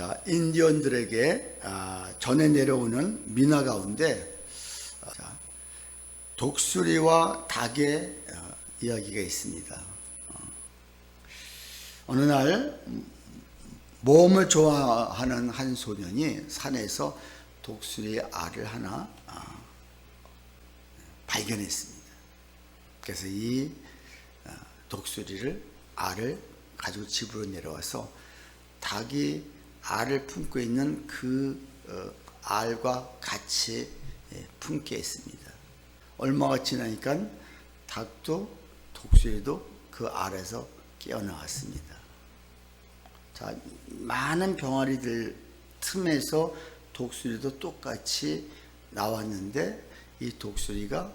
자, 인디언들에게 전해 내려오는 민화 가운데 독수리와 닭의 이야기가 있습니다. 어느 날 모험을 좋아하는 한 소년이 산에서 독수리 알을 하나 발견했습니다. 그래서 이 독수리를 알을 가지고 집으로 내려와서 닭이 알을 품고 있는 그 알과 같이 품게 했습니다. 얼마가 지나니까 닭도 독수리도 그 알에서 깨어나왔습니다. 자, 많은 병아리들 틈에서 독수리도 똑같이 나왔는데 이 독수리가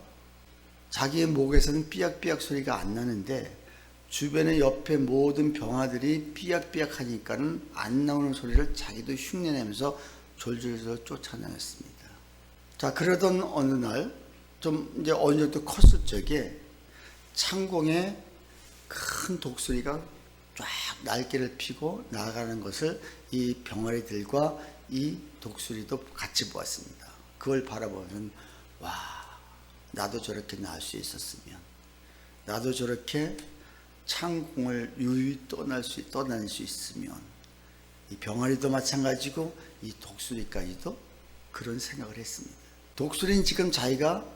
자기의 목에서는 삐약삐약 소리가 안 나는데 주변의 옆에 모든 병아들이 삐약삐약 하니까는 안 나오는 소리를 자기도 흉내내면서 졸졸졸 쫓아다녔습니다. 자, 그러던 어느 날 좀 이제 어느 정도 컸을 적에 창공에 큰 독수리가 쫙 날개를 피고 나가는 것을 이 병아리들과 이 독수리도 같이 보았습니다. 그걸 바라보면 와, 나도 저렇게 날 수 있었으면, 나도 저렇게 창공을 유유히 떠날 수 있으면, 이 병아리도 마찬가지고 이 독수리까지도 그런 생각을 했습니다. 독수리는 지금 자기가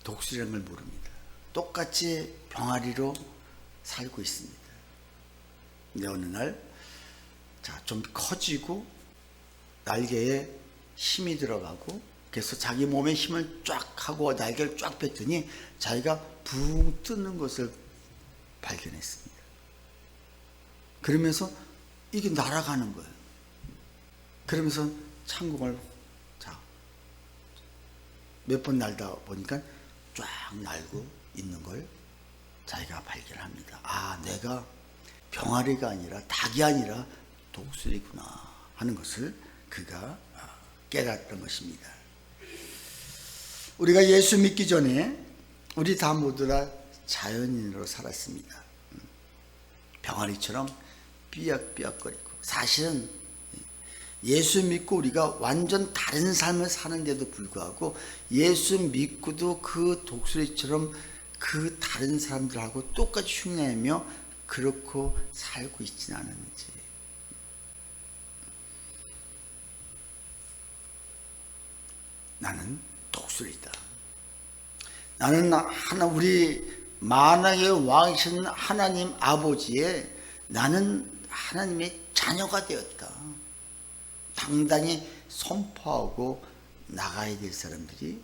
독수리라는 걸 모릅니다. 똑같이 병아리로 살고 있습니다. 근데 어느 날, 좀 커지고 날개에 힘이 들어가고 그래서 자기 몸에 힘을 쫙 하고 날개를 쫙 뺐더니 자기가 붕 뜨는 것을 발견했습니다. 그러면서 이게 날아가는 거예요. 그러면서 창공을 몇 번 날다 보니까 쫙 날고 있는 걸 자기가 발견합니다. 아, 내가 병아리가 아니라 닭이 아니라 독수리구나 하는 것을 그가 깨달았던 것입니다. 우리가 예수 믿기 전에 우리 다 모두 다 자연인으로 살았습니다. 병아리처럼 삐약삐약거리고, 사실은 예수 믿고 우리가 완전 다른 삶을 사는데도 불구하고 예수 믿고도 그 독수리처럼 그 다른 사람들하고 똑같이 흉내내며 그렇고 살고 있지는 않았는지. 나는 독수리다. 나는 우리 만왕의 왕이신 하나님 아버지의, 나는 하나님의 자녀가 되었다. 당당히 선포하고 나가야 될 사람들이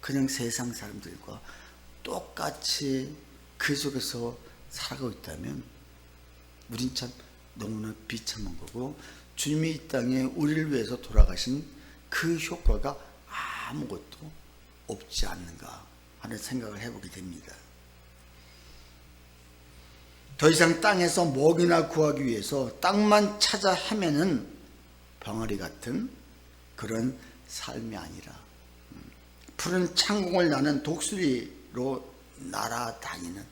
그냥 세상 사람들과 똑같이 그 속에서 살아가고 있다면 우린 참 너무나 비참한 거고, 주님이 이 땅에 우리를 위해서 돌아가신 그 효과가 아무것도 없지 않는가 하는 생각을 해보게 됩니다. 더 이상 땅에서 먹이나 구하기 위해서 땅만 찾아 헤매는 병아리 같은 그런 삶이 아니라 푸른 창공을 나는 독수리로 날아다니는,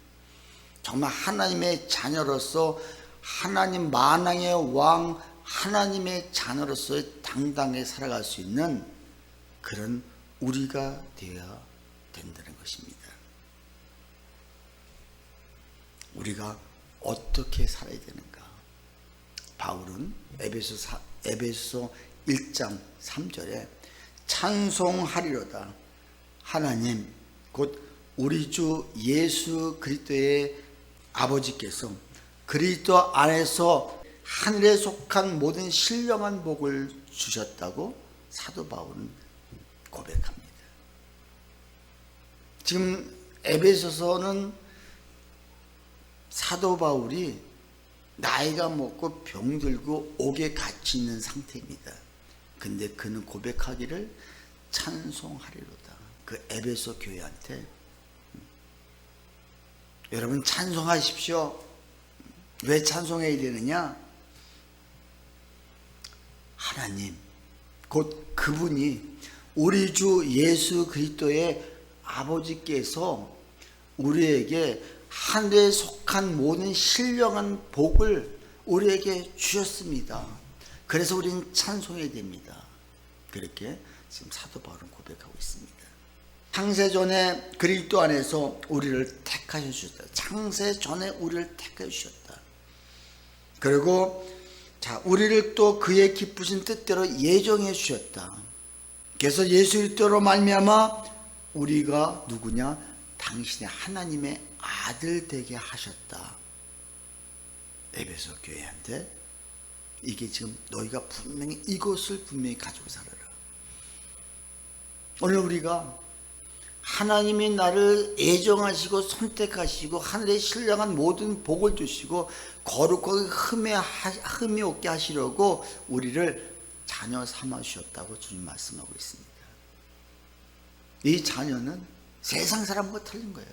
정말 하나님의 자녀로서, 하나님 만왕의 왕 하나님의 자녀로서 당당하게 살아갈 수 있는 그런 우리가 되어야 된다는 것입니다. 우리가 어떻게 살아야 되는가? 바울은 에베소서 1장 3절에 찬송하리로다. 하나님 곧 우리 주 예수 그리스도의 아버지께서 그리스도 안에서 하늘에 속한 모든 신령한 복을 주셨다고 사도 바울은 고백합니다. 지금 에베소서는 사도 바울이 나이가 먹고 병들고 옥에 갇혀 있는 상태입니다. 근데 그는 고백하기를 찬송하리로다. 그 에베소 교회한테, 여러분 찬송하십시오. 왜 찬송해야 되느냐? 하나님 곧 그분이 우리 주 예수 그리스도의 아버지께서 우리에게 하늘에 속한 모든 신령한 복을 우리에게 주셨습니다. 그래서 우리는 찬송해야 됩니다. 그렇게 지금 사도 바울은 고백하고 있습니다. 창세전에 그리스도 안에서 우리를 택하여 주셨다. 창세전에 우리를 택하여 주셨다. 그리고 우리를 또 그의 기쁘신 뜻대로 예정해 주셨다. 그래서 예수 그리스도로 말미암아 우리가 누구냐? 당신의 하나님의 아들 되게 하셨다. 에베소 교회한테 이게 지금 너희가 분명히 이것을 분명히 가지고 살아라. 오늘 우리가 하나님이 나를 애정하시고 선택하시고 하늘에 신령한 모든 복을 주시고 거룩하게 흠이 없게 하시려고 우리를 자녀 삼아 주셨다고 주님 말씀하고 있습니다. 이 자녀는 세상 사람과 틀린 거예요.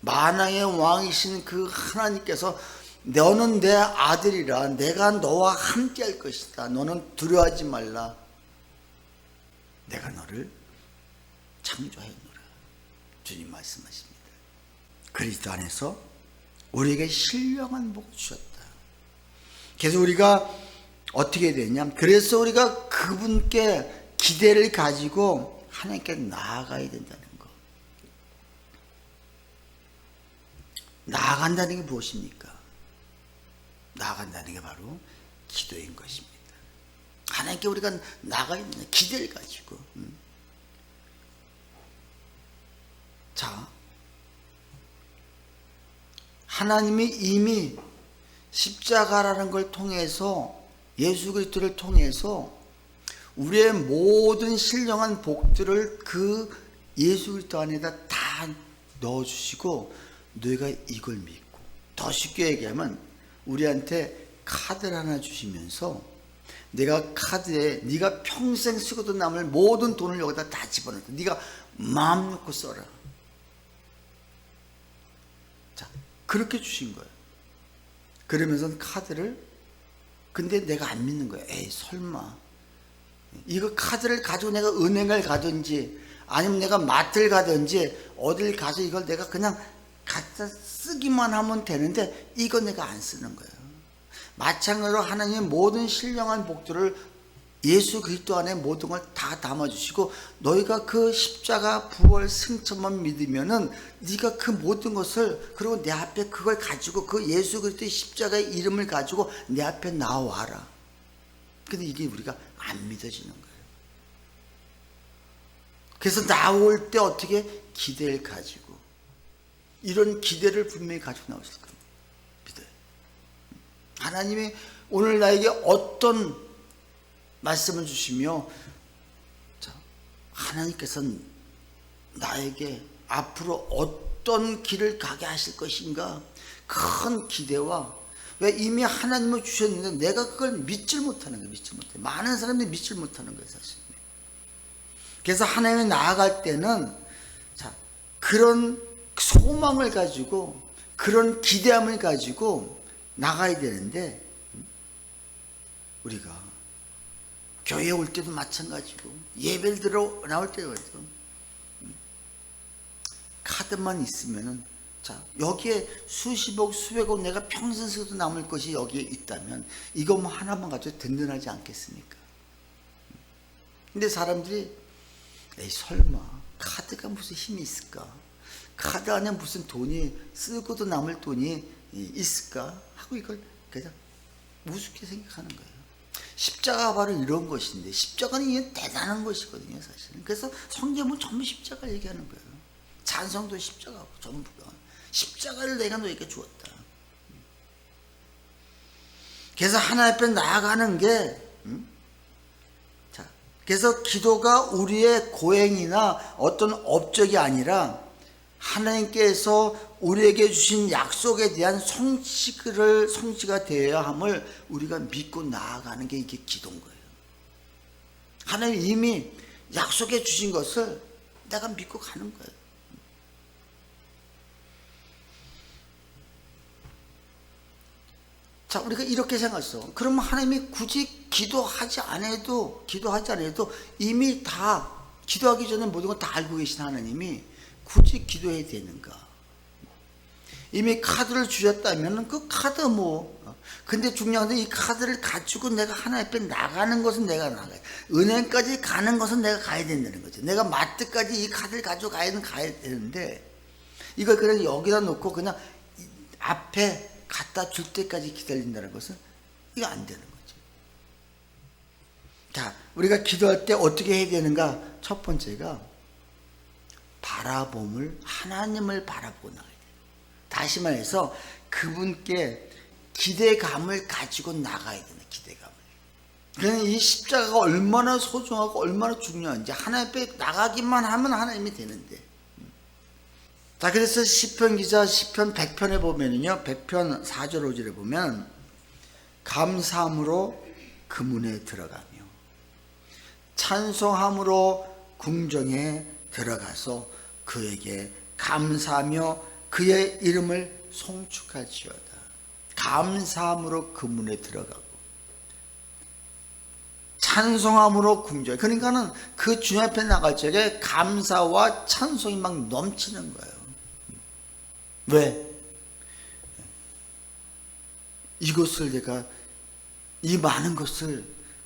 만왕의 왕이신 그 하나님께서 너는 내 아들이라, 내가 너와 함께 할 것이다. 너는 두려워하지 말라. 내가 너를 창조하였노라. 주님 말씀하십니다. 그리스도 안에서 우리에게 신령한 복을 주셨다. 그래서 우리가 어떻게 되냐? 그래서 우리가 그분께 기대를 가지고 하나님께 나아가야 된다는 거. 나아간다는 게 무엇입니까? 나아간다는 게 바로 기도인 것입니다. 하나님께 우리가 나아가야 된다. 기대를 가지고. 자, 하나님이 이미 십자가라는 걸 통해서, 예수 그리스도를 통해서 우리의 모든 신령한 복들을 그 예수 그리스도 안에다 다 넣어주시고 너희가 이걸 믿고, 더 쉽게 얘기하면 우리한테 카드를 하나 주시면서 내가 카드에 네가 평생 쓰고도 남을 모든 돈을 여기다 다 집어넣어. 네가 마음 놓고 써라. 자, 그렇게 주신 거예요. 그러면서 카드를, 근데 내가 안 믿는 거예요. 에이 설마 이거 카드를 가지고 내가 은행을 가든지 아니면 내가 마트를 가든지 어딜 가서 이걸 내가 그냥 갖다 쓰기만 하면 되는데 이거 내가 안 쓰는 거예요. 마찬가지로 하나님의 모든 신령한 복들을 예수 그리스도 안에 모든 걸 다 담아주시고 너희가 그 십자가 부활 승천만 믿으면은 네가 그 모든 것을, 그리고 내 앞에 그걸 가지고 그 예수 그리스도의 십자가의 이름을 가지고 내 앞에 나와라. 근데 이게 우리가 안 믿어지는 거예요. 그래서 나올 때 어떻게 기대를 가지고, 이런 기대를 분명히 가지고 나오실 겁니다. 믿어요. 하나님이 오늘 나에게 어떤 말씀을 주시며, 자, 하나님께서는 나에게 앞으로 어떤 길을 가게 하실 것인가, 큰 기대와, 왜 이미 하나님을 주셨는데 내가 그걸 믿질 못하는 거예요. 믿질 못해. 많은 사람들이 믿질 못하는 거예요, 사실. 그래서 하나님에 나아갈 때는 자, 그런 소망을 가지고, 그런 기대함을 가지고 나가야 되는데, 우리가 교회에 올 때도 마찬가지고 예배를 들어 나올 때도 카드만 있으면은, 자, 여기에 수십억 수백억 내가 평생 써도 남을 것이 여기에 있다면 이것만 하나만 가지고 든든하지 않겠습니까? 근데 사람들이 에이 설마 카드가 무슨 힘이 있을까? 카드 안에 무슨 돈이, 쓰고도 남을 돈이 있을까? 하고 이걸 그냥 우습게 생각하는 거예요. 십자가가 바로 이런 것인데, 십자가는 이게 대단한 것이거든요, 사실은. 그래서 성경은 전부 십자가를 얘기하는 거예요. 찬성도 십자가고 전부가 십자가를 내가 너에게 주었다. 그래서 하나님 앞에 나아가는 게, 자, 그래서 기도가 우리의 고행이나 어떤 업적이 아니라 하나님께서 우리에게 주신 약속에 대한 성취가 되어야 함을 우리가 믿고 나아가는 게 이게 기도인 거예요. 하나님 이미 약속해 주신 것을 내가 믿고 가는 거예요. 자, 우리가 이렇게 생각했어. 그러면 하나님이 굳이 기도하지 않아도 이미 다, 기도하기 전에 모든 걸 다 알고 계신 하나님이 굳이 기도해야 되는가? 이미 카드를 주셨다면 그 카드 근데 중요한 건 이 카드를 가지고 내가 하나님 앞에 나가는 것은 내가 나가야 돼. 은행까지 가는 것은 내가 가야 된다는 거죠. 내가 마트까지 이 카드를 가지고 가야 되는데 이걸 그냥 여기다 놓고 그냥 앞에 갖다 줄 때까지 기다린다는 것은 이거 안 되는 거죠. 자, 우리가 기도할 때 어떻게 해야 되는가? 첫 번째가 하나님을 바라보고 나가야 돼요. 다시 말해서 그분께 기대감을 가지고 나가야 되는 기대감을. 그냥 이 십자가가 얼마나 소중하고 얼마나 중요한지 하나님 앞에 나가기만 하면 하나님이 되는데. 자, 그래서 시편 기자 시편 100편에 보면은요, 100편 4절 5절에 보면 감사함으로 그 문에 들어가며 찬송함으로 궁정에 들어가서 그에게 감사하며 그의 이름을 송축할지어다. 감사함으로 그 문에 들어가고 찬송함으로 궁정. 그러니까는 그 주님 앞에 나갈 적에 감사와 찬송이 막 넘치는 거예요. 왜? 이것을 내가 이 많은 것을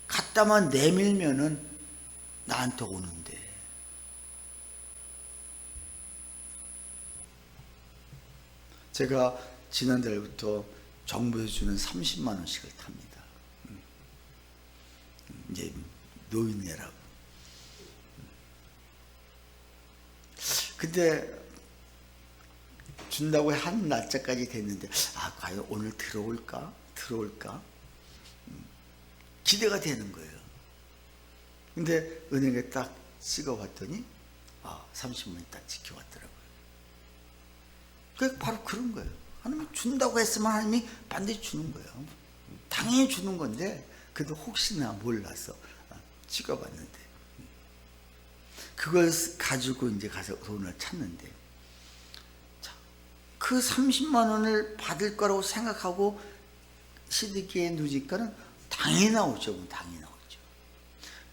갖다만 내밀면은 나한테 오는데 제가 지난달부터 정부에서 주는 30만 원씩을 탑니다. 이제 노인네라고. 근데 준다고 한 날짜까지 됐는데 과연 오늘 들어올까? 기대가 되는 거예요. 근데 은행에 딱 찍어봤더니 30만 원이 딱 지켜왔더라고요. 그게 바로 그런 거예요. 하나님이 준다고 했으면 하나님이 반드시 주는 거예요. 당연히 주는 건데 그래도 혹시나 몰라서 찍어봤는데 그걸 가지고 이제 가서 돈을 찾는데 그 30만 원을 받을 거라고 생각하고 시드기에 누니까는 당연히 나오죠. 당연히 나오죠.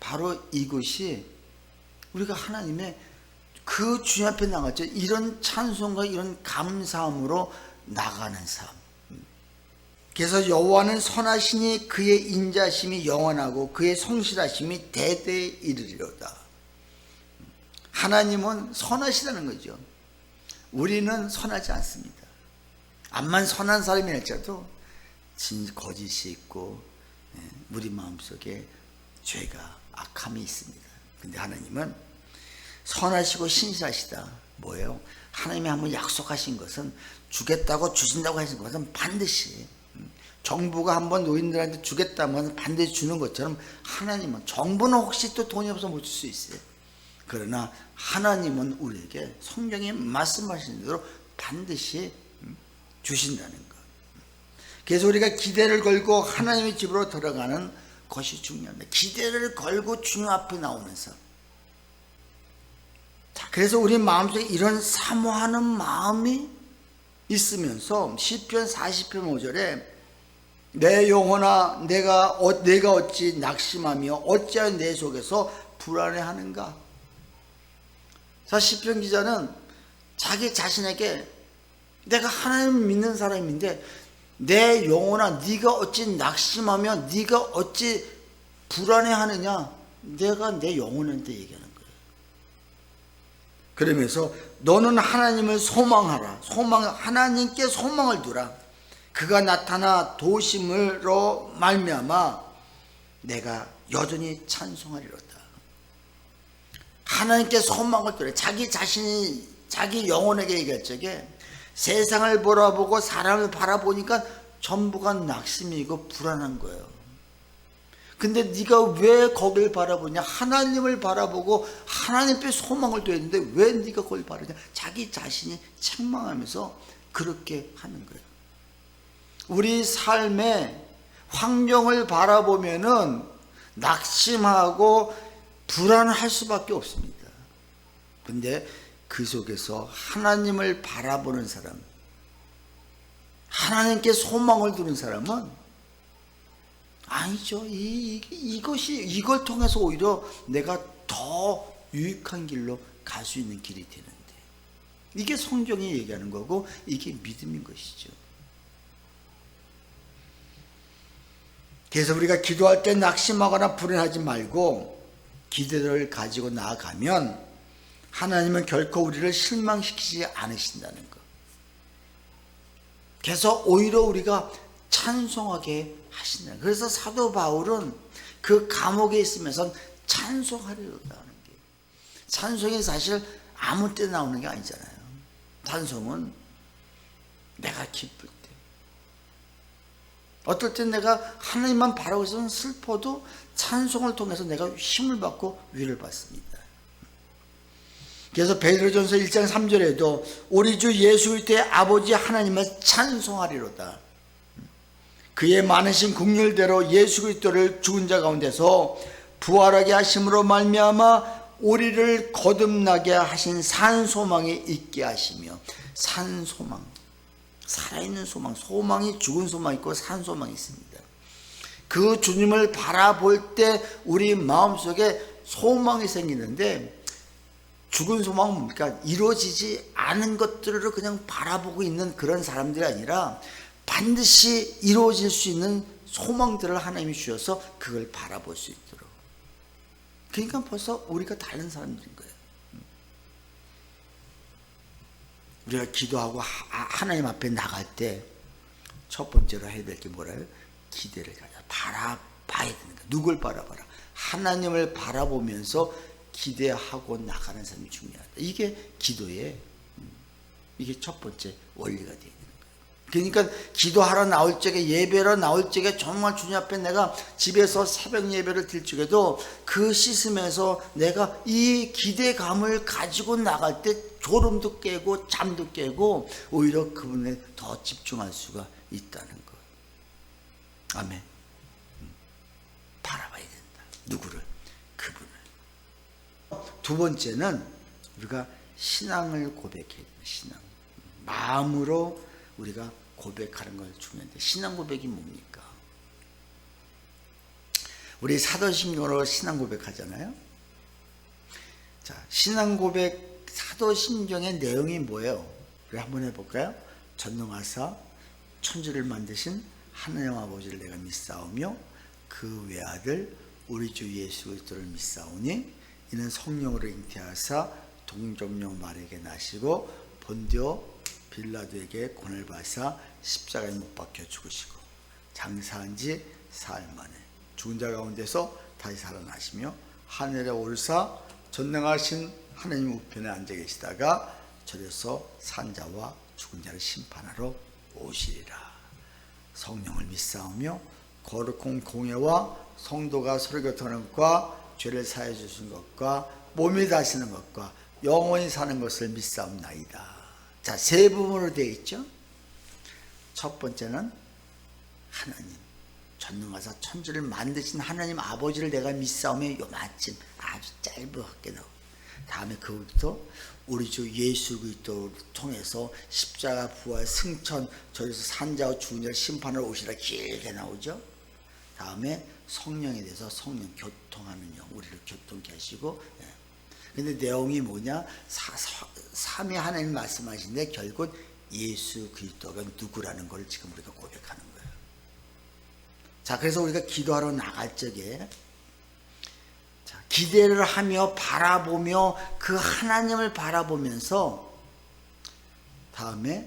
바로 이것이 우리가 하나님의 그 주님 앞에 나갔죠. 이런 찬송과 이런 감사함으로 나가는 삶. 그래서 여호와는 선하시니 그의 인자심이 영원하고 그의 성실하심이 대대에 이르리로다. 하나님은 선하시다는 거죠. 우리는 선하지 않습니다. 암만 선한 사람이 할지라도 거짓이 있고 우리 마음속에 죄가 악함이 있습니다. 근데 하나님은 선하시고 신실하시다. 뭐예요? 하나님이 한번 약속하신 것은 주겠다고 주신다고 하신 것은 반드시 정부가 한번 노인들한테 주겠다면 반드시 주는 것처럼 하나님은 정부는 혹시 또 돈이 없어서 못 줄 수 있어요. 그러나 하나님은 우리에게 성경에 말씀하신 대로 반드시 주신다는 것. 그래서 우리가 기대를 걸고 하나님의 집으로 들어가는 것이 중요합니다. 기대를 걸고 주님 앞에 나오는 삶. 자, 그래서 우리 마음속에 이런 사모하는 마음이 있으면서 시편 40편 5절에 내 영혼아 내가 어찌 낙심하며 어찌하여 내 속에서 불안해하는가. 자, 시편 기자는 자기 자신에게 내가 하나님을 믿는 사람인데 내 영혼아 네가 어찌 낙심하며 네가 어찌 불안해하느냐. 내가 내 영혼한테 얘기하는 거예요. 그러면서 너는 하나님을 소망하라. 하나님께 소망을 두라. 그가 나타나 도심으로 말미암아 내가 여전히 찬송하리로다. 하나님께 소망을 두라. 자기 자신이 자기 영혼에게 얘기할 적에 세상을 바라보고 사람을 바라보니까 전부가 낙심이고 불안한 거예요. 근데 네가 왜 거길 바라보냐? 하나님을 바라보고 하나님께 소망을 둬야 되는데 왜 네가 거길 바라냐? 자기 자신이 책망하면서 그렇게 하는 거예요. 우리 삶의 환경을 바라보면은 낙심하고 불안할 수밖에 없습니다. 근데 그 속에서 하나님을 바라보는 사람, 하나님께 소망을 두는 사람은 아니죠. 이걸 통해서 오히려 내가 더 유익한 길로 갈 수 있는 길이 되는데, 이게 성경이 얘기하는 거고 이게 믿음인 것이죠. 그래서 우리가 기도할 때 낙심하거나 불안하지 말고 기대를 가지고 나아가면 하나님은 결코 우리를 실망시키지 않으신다는 것. 그래서 오히려 우리가 찬송하게 하신다. 그래서 사도 바울은 그 감옥에 있으면서 찬송하려고 하는 게, 찬송이 사실 아무 때 나오는 게 아니잖아요. 찬송은 내가 기쁠 때, 어떨 땐 내가 하나님만 바라고 있으면 슬퍼도 찬송을 통해서 내가 힘을 받고 위를 받습니다. 그래서 베드로전서 1장 3절에도 우리 주 예수 그리스도의 아버지 하나님을 찬송하리로다. 그의 많으신 긍휼대로 예수 그리스도를 죽은 자 가운데서 부활하게 하심으로 말미암아 우리를 거듭나게 하신 산 소망이 있게 하시며, 산 소망, 살아있는 소망, 소망이 죽은 소망이 있고 산 소망이 있습니다. 그 주님을 바라볼 때 우리 마음속에 소망이 생기는데, 죽은 소망은 뭡니까? 이루어지지 않은 것들을 그냥 바라보고 있는 그런 사람들이 아니라 반드시 이루어질 수 있는 소망들을 하나님이 주셔서 그걸 바라볼 수 있도록. 그러니까 벌써 우리가 다른 사람들인 거예요. 우리가 기도하고 하나님 앞에 나갈 때 첫 번째로 해야 될 게 뭐라요? 기대를 가져. 바라봐야 되는 거예요. 누굴 바라봐라? 하나님을 바라보면서 기대하고 나가는 사람이 중요하다. 이게 기도의, 이게 첫 번째 원리가 되어야 되는 거예요. 그러니까 기도하러 나올 적에, 예배로 나올 적에 정말 주님 앞에 내가 집에서 새벽 예배를 드릴 적에도 그 씻으면서 내가 이 기대감을 가지고 나갈 때 졸음도 깨고 잠도 깨고 오히려 그분에 더 집중할 수가 있다는 것. 아멘. 바라봐야 된다. 누구를? 그분을. 두 번째는 우리가 신앙을 고백해야 돼요. 신앙. 마음으로 우리가 고백하는 걸 중요한데, 신앙 고백이 뭡니까? 우리 사도신경으로 신앙 고백하잖아요. 자, 신앙 고백, 사도신경의 내용이 뭐예요? 우리 한번 해볼까요? 전능하사 천지를 만드신 하나님 아버지를 내가 믿사오며 그 외아들 우리 주 예수 그리스도를 믿사오니 이는 성령으로 잉태하사 동정녀 마리아에게 나시고 본디오 빌라도에게 고난을 받으사 십자가에 못 박혀 죽으시고 장사한 지 사흘 만에 죽은 자 가운데서 다시 살아나시며 하늘에 오르사 전능하신 하나님 우편에 앉아 계시다가 저려서 산자와 죽은 자를 심판하러 오시리라. 성령을 믿사오며 거룩한 공예와 성도가 서로 교통하는 것과 죄를 사해 주신 것과 몸이 다시는 것과 영원히 사는 것을 믿사옵나이다. 자, 세 부분으로 되어 있죠. 첫 번째는 하나님, 전능하사 천지를 만드신 하나님 아버지를 내가 믿사오며 요마침 아주 짧게 나오고, 다음에 그부터 우리 주 예수 그리스도를 통해서 십자가 부활 승천 저기서 산자와 죽은 자를 심판하러 오시라 길게 나오죠. 다음에 성령에 대해서 성령 교통하는 영, 우리를 교통케 하시고. 근데 내용이 뭐냐? 삼위 하나님 말씀하신데 결국 예수 그리스도가 누구라는 걸 지금 우리가 고백하는 거예요. 자, 그래서 우리가 기도하러 나갈 적에 기대를 하며 바라보며 그 하나님을 바라보면서 다음에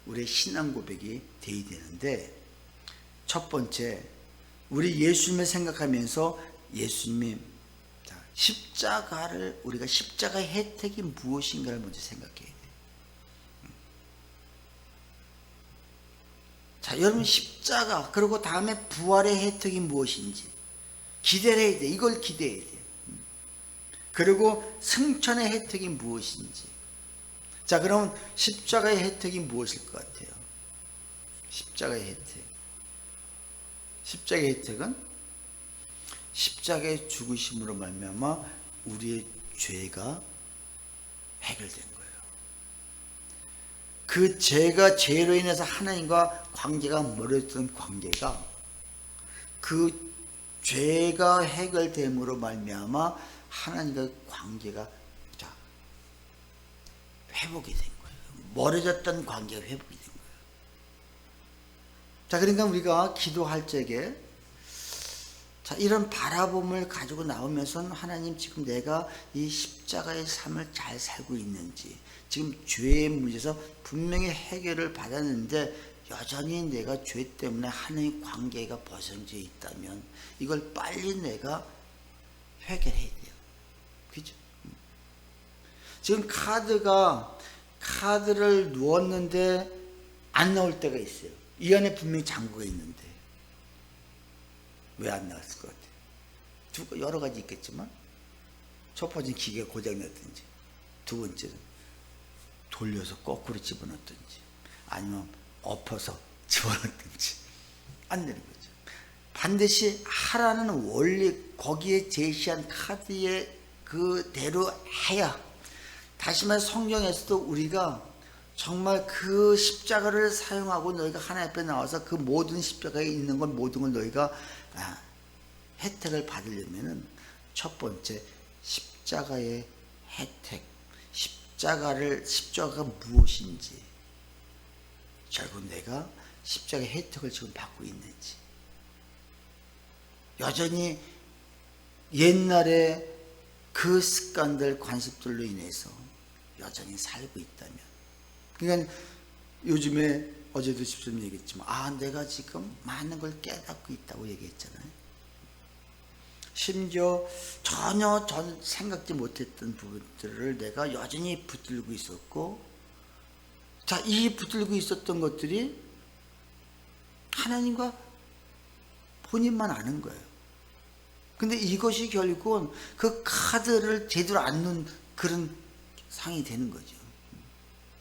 우리의 신앙 고백이 되어야 되는데, 첫 번째 우리 예수님을 생각하면서 예수님이 십자가를, 우리가 십자가의 혜택이 무엇인가를 먼저 생각해야 돼요. 자, 여러분 십자가, 그리고 다음에 부활의 혜택이 무엇인지 기대를 해야 돼. 이걸 기대해야 돼. 그리고 승천의 혜택이 무엇인지. 자, 그러면 십자가의 혜택이 무엇일 것 같아요? 십자가의 혜택. 십자가의 혜택은 십자가의 죽으심으로 말미암아 우리의 죄가 해결된 거예요. 그 죄로 인해서 하나님과 관계가 멀어졌던 관계가 그 죄가 해결됨으로 말미암아 하나님과의 관계가 회복이 된 거예요. 멀어졌던 관계가 회복이 된 거예요. 자, 그러니까 우리가 기도할 적에 자, 이런 바라봄을 가지고 나오면서는 하나님 지금 내가 이 십자가의 삶을 잘 살고 있는지, 지금 죄의 문제에서 분명히 해결을 받았는데 여전히 내가 죄 때문에 하나님 관계가 벗어져 있다면 이걸 빨리 내가 해결해야 돼요. 그죠? 지금 카드를 누웠는데 안 나올 때가 있어요. 이 안에 분명히 잠그가 있는데 왜 안 나왔을 것 같아요? 여러 가지 있겠지만, 첫 번째는 기계가 고장났든지, 두 번째는 돌려서 거꾸로 집어넣든지, 아니면 엎어서 집어넣든지 안 되는 거죠. 반드시 하라는 원리, 거기에 제시한 카드에 그대로 해야. 다시 말해 성경에서도 우리가 정말 그 십자가를 사용하고 너희가 하나님 앞에 나와서 그 모든 십자가에 있는 것 모든 걸 너희가 혜택을 받으려면은 첫 번째 십자가의 혜택, 십자가가 무엇인지, 결국 내가 십자가의 혜택을 지금 받고 있는지, 여전히 옛날에 그 습관들, 관습들로 인해서 여전히 살고 있다면, 그러니까 요즘에 어제도 집사님 얘기했지만 내가 지금 많은 걸 깨닫고 있다고 얘기했잖아요. 심지어 전혀 생각지 못했던 부분들을 내가 여전히 붙들고 있었고, 자, 이 붙들고 있었던 것들이 하나님과 본인만 아는 거예요. 근데 이것이 결국은 그 카드를 제대로 안 넣은 그런 상이 되는 거죠.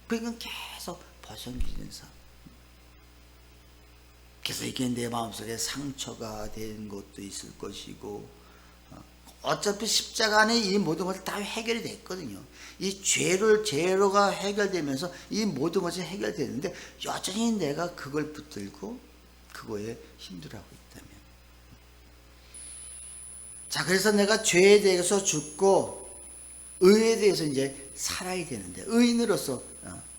그러니까 계속 벗어지는 삶. 그래서 이게 내 마음속에 상처가 된 것도 있을 것이고, 어차피 십자가 안에 이 모든 것이 다 해결이 됐거든요. 이 죄로가 해결되면서 이 모든 것이 해결되는데 여전히 내가 그걸 붙들고 그거에 힘들어하고 있다면, 자, 그래서 내가 죄에 대해서 죽고 의에 대해서 이제 살아야 되는데, 의인으로서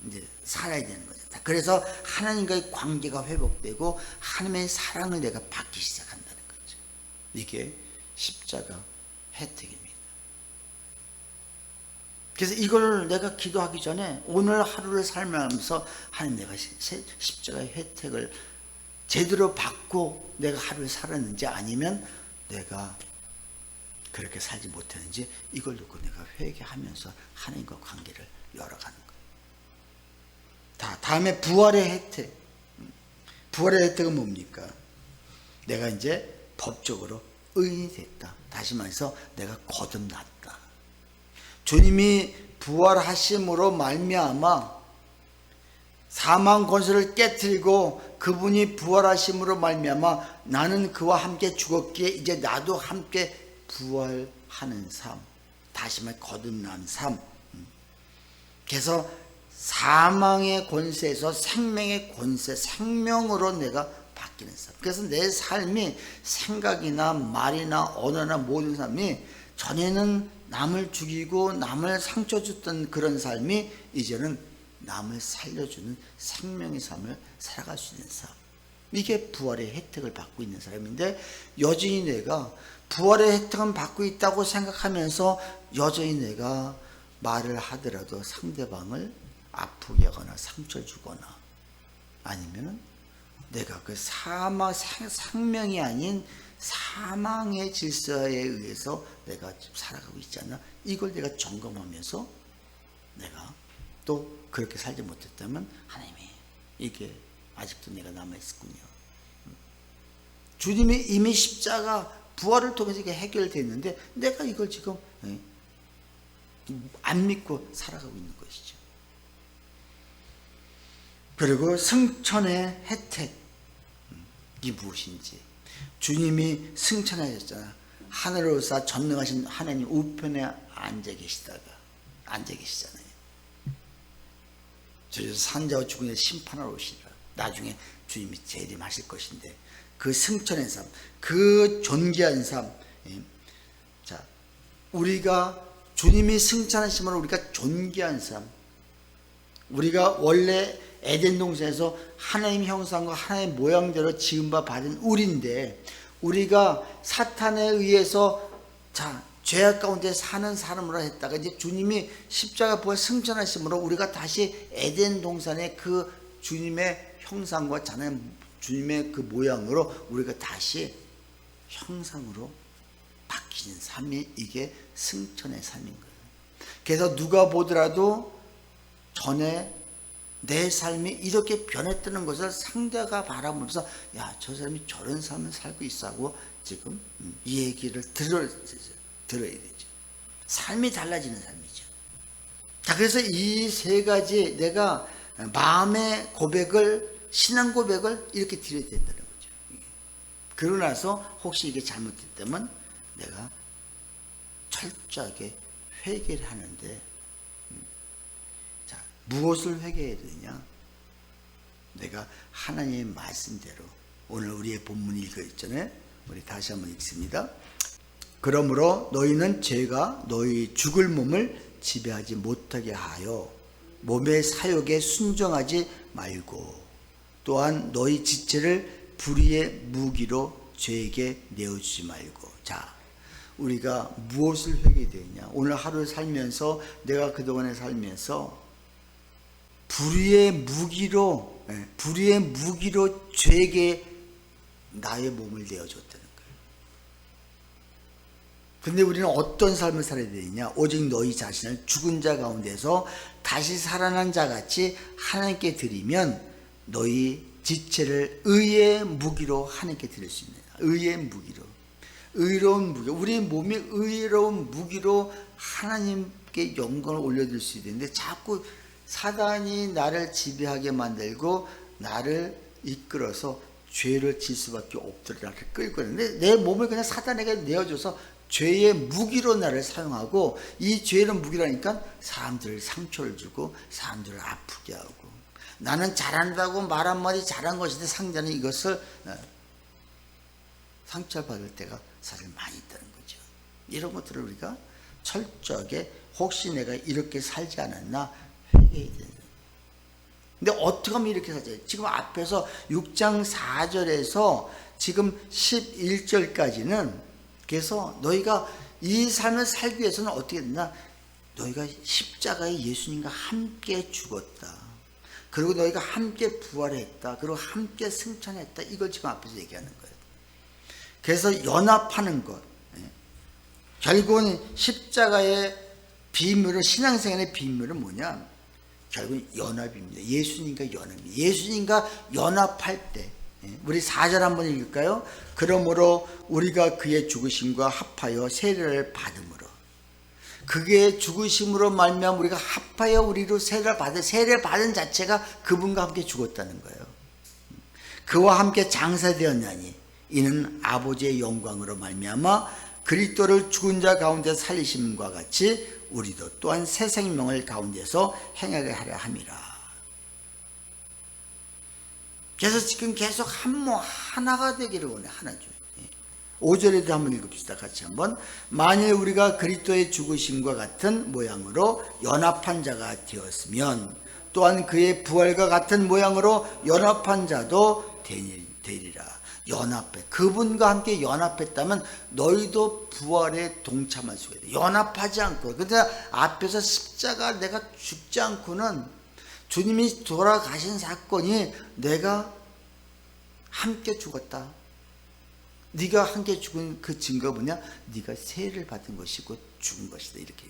이제 살아야 되는 거죠. 그래서 하나님과의 관계가 회복되고 하나님의 사랑을 내가 받기 시작한다는 거죠. 이게 십자가 혜택입니다. 그래서 이걸 내가 기도하기 전에 오늘 하루를 살면서 하나님, 내가 십자가의 혜택을 제대로 받고 내가 하루를 살았는지, 아니면 내가 그렇게 살지 못했는지, 이걸 놓고 내가 회개하면서 하나님과 관계를 열어가는 거예요. 다음에 부활의 혜택. 부활의 혜택은 뭡니까? 내가 이제 법적으로 의인이 됐다. 다시 말해서 내가 거듭났다. 주님이 부활하심으로 말미암아 사망 권세를 깨뜨리고 그분이 부활하심으로 말미암아 나는 그와 함께 죽었기에 이제 나도 함께 부활하는 삶, 다시 말해 거듭난 삶. 그래서 사망의 권세에서 생명의 권세, 생명으로 내가 바뀌는 삶. 그래서 내 삶이 생각이나 말이나 언어나 모든 삶이, 전에는 남을 죽이고 남을 상처 줬던 그런 삶이 이제는 남을 살려주는 생명의 삶을 살아갈 수 있는 삶. 이게 부활의 혜택을 받고 있는 사람인데, 여전히 내가 부활의 혜택은 받고 있다고 생각하면서 여전히 내가 말을 하더라도 상대방을 아프게 하거나 상처 주거나, 아니면은 내가 그 생명이 아닌 사망의 질서에 의해서 내가 살아가고 있지 않나, 이걸 내가 점검하면서 내가 또 그렇게 살지 못했다면 하나님이 이게 아직도 내가 남아있었군요. 주님이 이미 십자가 부활을 통해서 이게 해결됐는데 내가 이걸 지금 안 믿고 살아가고 있는 것이죠. 그리고 승천의 혜택이 무엇인지, 주님이 승천하셨잖아. 하늘로서 전능하신 하나님 우편에 앉아 계시잖아요. 저기서 산자와 죽은 자 심판하러 오시리라. 나중에 주님이 재림하실 것인데, 그 승천의 삶, 그 존귀한 삶. 자, 우리가 주님이 승천하심으로 우리가 존귀한 삶, 우리가 원래 에덴 동산에서 하나님 형상과 하나님 모양대로 지은 바 받은 우리인데, 우리가 사탄에 의해서 죄악 가운데 사는 사람으로 했다가 이제 주님이 십자가 부활 승천하심으로 우리가 다시 에덴 동산의 그 주님의 형상과 주님의 그 모양으로 우리가 다시 형상으로 바뀌는 삶이 이게 승천의 삶인 거예요. 그래서 누가 보더라도 전에 내 삶이 이렇게 변했다는 것을 상대가 바라보면서 야, 저 사람이 저런 삶을 살고 있어 하고 지금 이 얘기를 들어야 되죠. 삶이 달라지는 삶이죠. 자, 그래서 이 세 가지 내가 마음의 고백을, 신앙 고백을 이렇게 드려야 된다는 거죠. 그러고 나서 혹시 이게 잘못됐다면 내가 철저하게 회개를 하는데, 자, 무엇을 회개해야 되냐? 내가 하나님의 말씀대로, 오늘 우리의 본문 읽어 있잖아요. 우리 다시 한번 읽습니다. 그러므로 너희는 죄가 너희 죽을 몸을 지배하지 못하게 하여 몸의 사욕에 순종하지 말고, 또한 너희 지체를 불의의 무기로 죄에게 내어주지 말고. 자, 우리가 무엇을 회개해야 되냐? 오늘 하루 살면서, 내가 그동안에 살면서 불의의 무기로 죄에게 나의 몸을 내어줬다는 거예요. 근데 우리는 어떤 삶을 살아야 되느냐? 오직 너희 자신을 죽은 자 가운데서 다시 살아난 자 같이 하나님께 드리면 너희 지체를 의의 무기로 하나님께 드릴 수 있는, 의의 무기로, 의로운 무기, 우리의 몸이 의로운 무기로 하나님께 영광을 올려드릴 수 있는데, 자꾸 사단이 나를 지배하게 만들고 나를 이끌어서 죄를 질 수밖에 없도록 나를 끌고 있는데, 내 몸을 그냥 사단에게 내어줘서 죄의 무기로 나를 사용하고, 이 죄의 무기라니까 사람들 상처를 주고 사람들을 아프게 하고, 나는 잘한다고 말 한마디 잘한 것인데 상대는 이것을 상처받을 때가 사실 많이 있다는 거죠. 이런 것들을 우리가 철저하게, 혹시 내가 이렇게 살지 않았나 회개해야 되는. 근데 어떻게 하면 이렇게 살지? 지금 앞에서 6장 4절에서 지금 11절까지는, 그래서 너희가 이 삶을 살기 위해서는 어떻게 됐나? 너희가 십자가에 예수님과 함께 죽었다. 그리고 너희가 함께 부활했다. 그리고 함께 승천했다. 이걸 지금 앞에서 얘기하는 거예요. 그래서 연합하는 것. 결국은 십자가의 비밀은, 신앙생활의 비밀은 뭐냐? 결국은 연합입니다. 예수님과 연합입니다. 예수님과 연합할 때, 우리 4절 한번 읽을까요? 그러므로 우리가 그의 죽으심과 합하여 세례를 받음으로, 그의 죽으심으로 말미암아 우리가 합하여 우리로 세례를 받은 자체가 그분과 함께 죽었다는 거예요. 그와 함께 장사되었나니 이는 아버지의 영광으로 말미암아 그리스도를 죽은 자 가운데 살리심과 같이 우리도 또한 새 생명을 가운데서 행하게 하려 함이라. 그래서 지금 계속 한 몸 하나가 되기를 원해. 하나죠. 5절에도 한번 읽읍시다. 같이 한번. 만일 우리가 그리스도의 죽으심과 같은 모양으로 연합한 자가 되었으면 또한 그의 부활과 같은 모양으로 연합한 자도 되리라. 연합해. 그분과 함께 연합했다면 너희도 부활에 동참할 수가 있다. 연합하지 않고. 근데 앞에서 십자가 내가 죽지 않고는, 주님이 돌아가신 사건이 내가 함께 죽었다. 네가 함께 죽은 그 증거가 뭐냐? 네가 세례를 받은 것이고 죽은 것이다. 이렇게.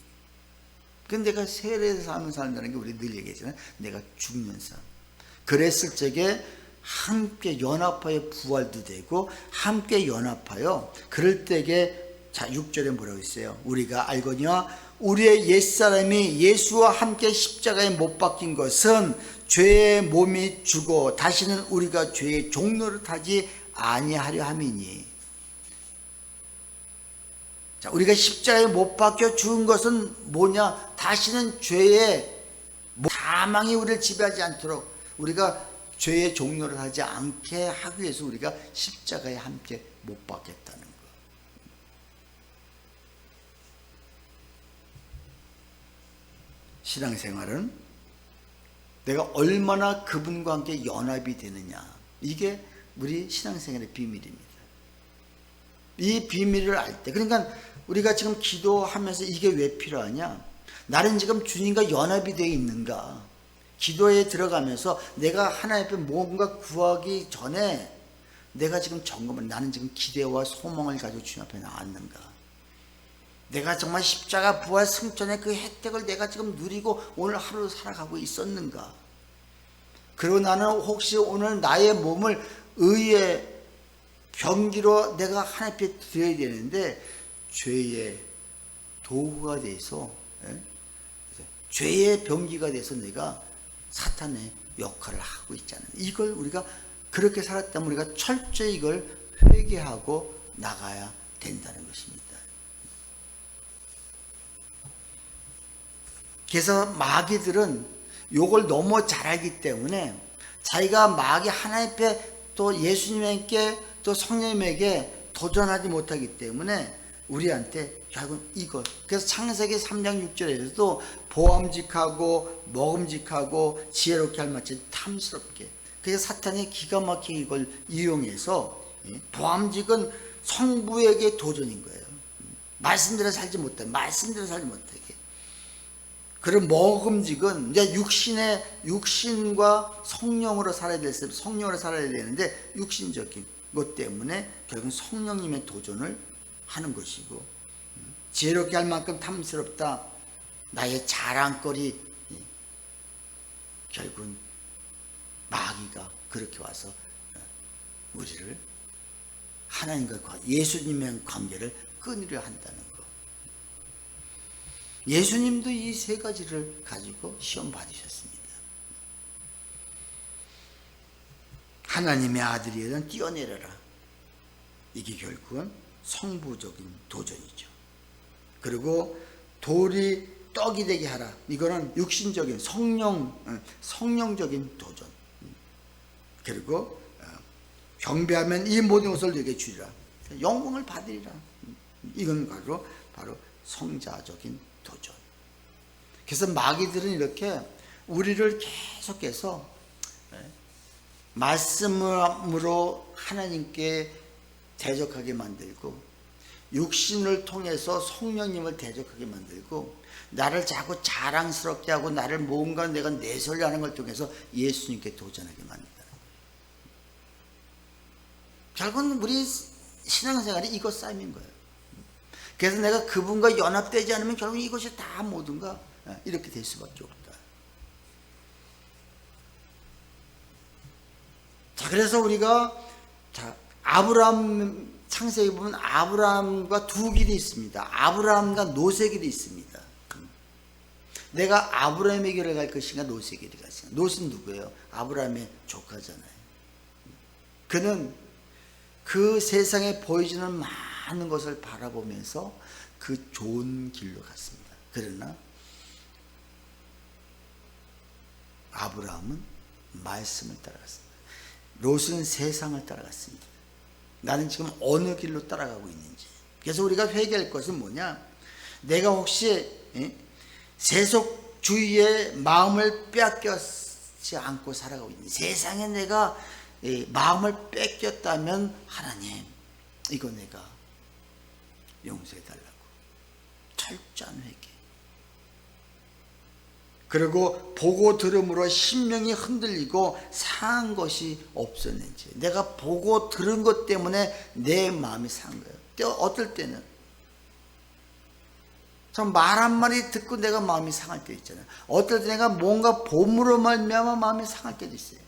근데 내가 세례에서 하면 산다는 게 우리 늘 얘기하잖아요. 내가 죽는 삶. 그랬을 적에 함께 연합하여 부활도 되고 함께 연합하여, 그럴 때에, 자 6절에 뭐라고 있어요? 우리가 알거니와 우리의 옛사람이 예수와 함께 십자가에 못 박힌 것은 죄의 몸이 죽어 다시는 우리가 죄의 종로를 타지 아니하려 함이니. 자, 우리가 십자가에 못 박혀 죽은 것은 뭐냐? 다시는 죄의 사망이 우리를 지배하지 않도록, 우리가 죄의 종로를 하지 않게 하기 위해서 우리가 십자가에 함께 못 박혔다는 거. 신앙생활은 내가 얼마나 그분과 함께 연합이 되느냐, 이게 우리 신앙생활의 비밀입니다. 이 비밀을 알 때, 그러니까 우리가 지금 기도하면서 이게 왜 필요하냐? 나는 지금 주님과 연합이 되어 있는가? 기도에 들어가면서 내가 하나님 앞에 뭔가 구하기 전에 내가 지금 점검을, 나는 지금 기대와 소망을 가지고 주님 앞에 나왔는가? 내가 정말 십자가 부활 승천의 그 혜택을 내가 지금 누리고 오늘 하루 살아가고 있었는가? 그리고 나는 혹시 오늘 나의 몸을 의의 병기로 내가 하나님 앞에 드려야 되는데 죄의 도구가 돼서, 죄의 병기가 돼서 내가 사탄의 역할을 하고 있잖아요. 이걸 우리가 그렇게 살았다면 우리가 철저히 이걸 회개하고 나가야 된다는 것입니다. 그래서 마귀들은 요걸 너무 잘 알기 때문에 자기가 마귀 하나님 앞에 또 예수님에게 또 성령님에게 도전하지 못하기 때문에 우리한테 결국은 이것, 그래서 창세기 3장 6절에서도 보암직하고 먹음직하고 지혜롭게 할 만치 탐스럽게, 그래서 사탄이 기가 막히게 이걸 이용해서, 보암직은 성부에게 도전인 거예요. 말씀대로 살지 못하게, 말씀대로 살지 못하게. 그리고 먹음직은 이제 육신과 성령으로 살아야 될, 성령으로 살아야 되는데 육신적인 것 때문에 결국 성령님의 도전을 하는 것이고, 지혜롭게 할 만큼 탐스럽다, 나의 자랑거리. 결국은 마귀가 그렇게 와서 우리를 하나님과 예수님의 관계를 끊으려 한다는 것. 예수님도 이 세 가지를 가지고 시험 받으셨습니다. 하나님의 아들이든 뛰어내려라. 이게 결국은 성부적인 도전이죠. 그리고 돌이 떡이 되게 하라. 이거는 육신적인 성령적인 도전. 그리고 경배하면 이 모든 것을 내게 주리라. 영광을 받으리라. 이건 바로 성자적인 도전. 그래서 마귀들은 이렇게 우리를 계속해서 말씀으로 하나님께 대적하게 만들고, 육신을 통해서 성령님을 대적하게 만들고, 나를 자꾸 자랑스럽게 하고 나를 뭔가 내가 내설려 하는 걸 통해서 예수님께 도전하게 만든다. 결국은 우리 신앙생활이 이것 싸움인 거예요. 그래서 내가 그분과 연합되지 않으면 결국 이것이 다 모든가 이렇게 될 수밖에 없다. 자, 그래서 우리가 아브라함 창세기 보면 아브라함과 두 길이 있습니다. 아브라함과 롯의 길이 있습니다. 내가 아브라함의 길을 갈 것인가 롯의 길을 갈 것인가. 롯은 누구예요? 아브라함의 조카잖아요. 그는 그 세상에 보여지는 많은 것을 바라보면서 그 좋은 길로 갔습니다. 그러나 아브라함은 말씀을 따라갔습니다. 롯은 세상을 따라갔습니다. 나는 지금 어느 길로 따라가고 있는지. 그래서 우리가 회개할 것은 뭐냐? 내가 혹시 세속주의의 마음을 빼앗겼지 않고 살아가고 있는지, 세상에 내가 마음을 뺏겼다면 하나님, 이거 내가 용서해달라고 철저한 회개. 그리고 보고 들음으로 심령이 흔들리고 상한 것이 없었는지. 내가 보고 들은 것 때문에 내 마음이 상한 거예요. 어떨 때는 참 말 한마디 듣고 내가 마음이 상할 때 있잖아요. 어떨 때 내가 뭔가 봄으로 말미암아 마음이 상할 때도 있어요.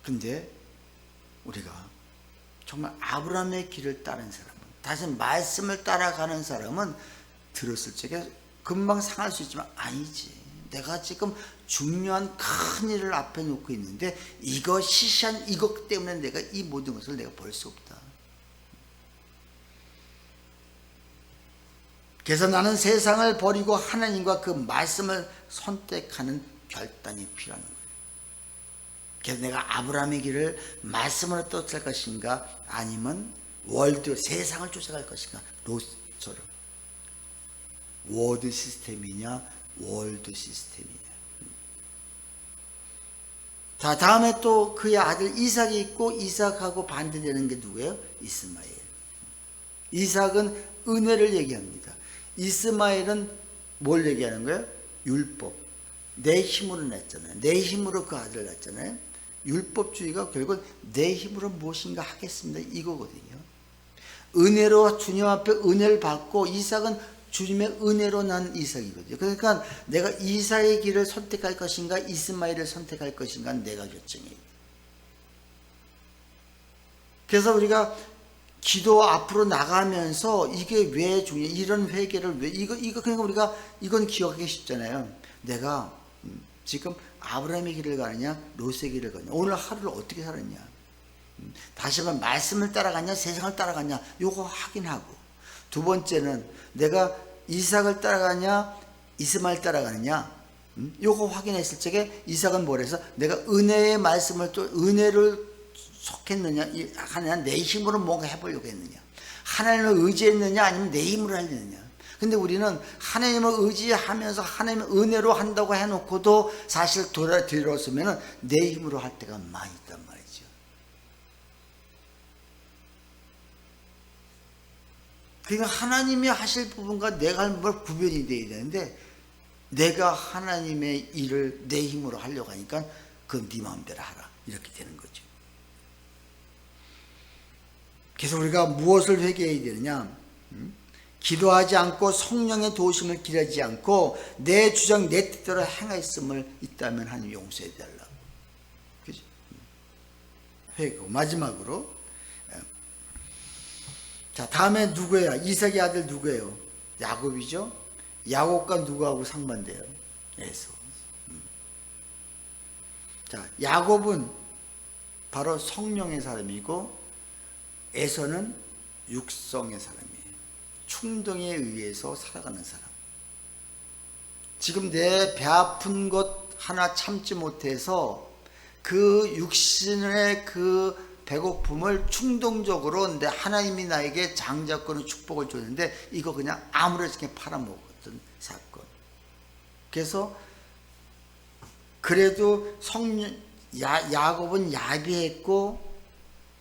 근데 우리가 정말 아브라함의 길을 따른 사람은, 다시 말씀을 따라가는 사람은 들었을 적에 금방 상할 수 있지만, 아니지, 내가 지금 중요한 큰 일을 앞에 놓고 있는데 이거 시시한 이것 때문에 내가 이 모든 것을 내가 볼 수 없다. 그래서 나는 세상을 버리고 하나님과 그 말씀을 선택하는 결단이 필요한 거예요. 그래서 내가 아브라함의 길을 말씀으로 쫓아갈 것인가, 아니면 세상을 쫓아갈 것인가. 롯처럼 워드 시스템이냐 월드 시스템이냐. 자, 다음에 또 그의 아들 이삭이 있고, 이삭하고 반대되는 게 누구예요? 이스마엘. 이삭은 은혜를 얘기합니다. 이스마엘은 뭘 얘기하는 거예요? 율법. 내 힘으로 냈잖아요. 내 힘으로 그 아들을 낳았잖아요. 율법주의가 결국 내 힘으로 무엇인가 하겠습니다, 이거거든요. 은혜로 주님 앞에 은혜를 받고, 이삭은 주님의 은혜로 난 이삭이거든요. 그러니까 내가 이삭의 길을 선택할 것인가 이스마엘을 선택할 것인가 내가 결정해야 돼요. 그래서 우리가 기도 앞으로 나가면서 이게 왜 중요해? 이런 회개를 왜? 이거 그러니까 우리가 이건 기억하기 쉽잖아요. 내가 지금 아브라함의 길을 가느냐, 롯의 길을 가느냐, 오늘 하루를 어떻게 살았냐, 다시 한번 말씀을 따라가냐, 세상을 따라가냐, 요거 확인하고, 두 번째는 내가 이삭을 따라가냐, 이스마엘 따라가느냐, 요거 확인했을 적에 이삭은 뭐래서 내가 은혜의 말씀을 또 은혜를 속했느냐, 하느냐, 내 힘으로 뭔가 해보려고 했느냐, 하나님을 의지했느냐, 아니면 내 힘으로 하려느냐. 근데 우리는 하나님을 의지하면서 하나님의 은혜로 한다고 해놓고도 사실 들었으면 내 힘으로 할 때가 많이 있단 말이죠. 그러니까 하나님이 하실 부분과 내가 할 부분 구별이 돼야 되는데, 내가 하나님의 일을 내 힘으로 하려고 하니까 그건 네 마음대로 하라, 이렇게 되는 거죠. 그래서 우리가 무엇을 회개해야 되느냐? 기도하지 않고 성령의 도우심을 기다리지 않고 내 주장 내 뜻대로 행했음을 있다면 하나님 용서해 달라. 그죠? 회개고. 마지막으로, 자, 다음에 누구예요? 이삭의 아들 누구예요? 야곱이죠. 야곱과 누구하고 상반돼요? 에서. 자, 야곱은 바로 성령의 사람이고 에서는 육성의 사람이에요. 충동에 의해서 살아가는 사람. 지금 내 배 아픈 것 하나 참지 못해서 그 육신의 그 배고픔을 충동적으로, 내 하나님이 나에게 장자권의 축복을 줬는데 이거 그냥 아무렇게 팔아먹었던 사건. 그래서 그래도 야곱은 야비했고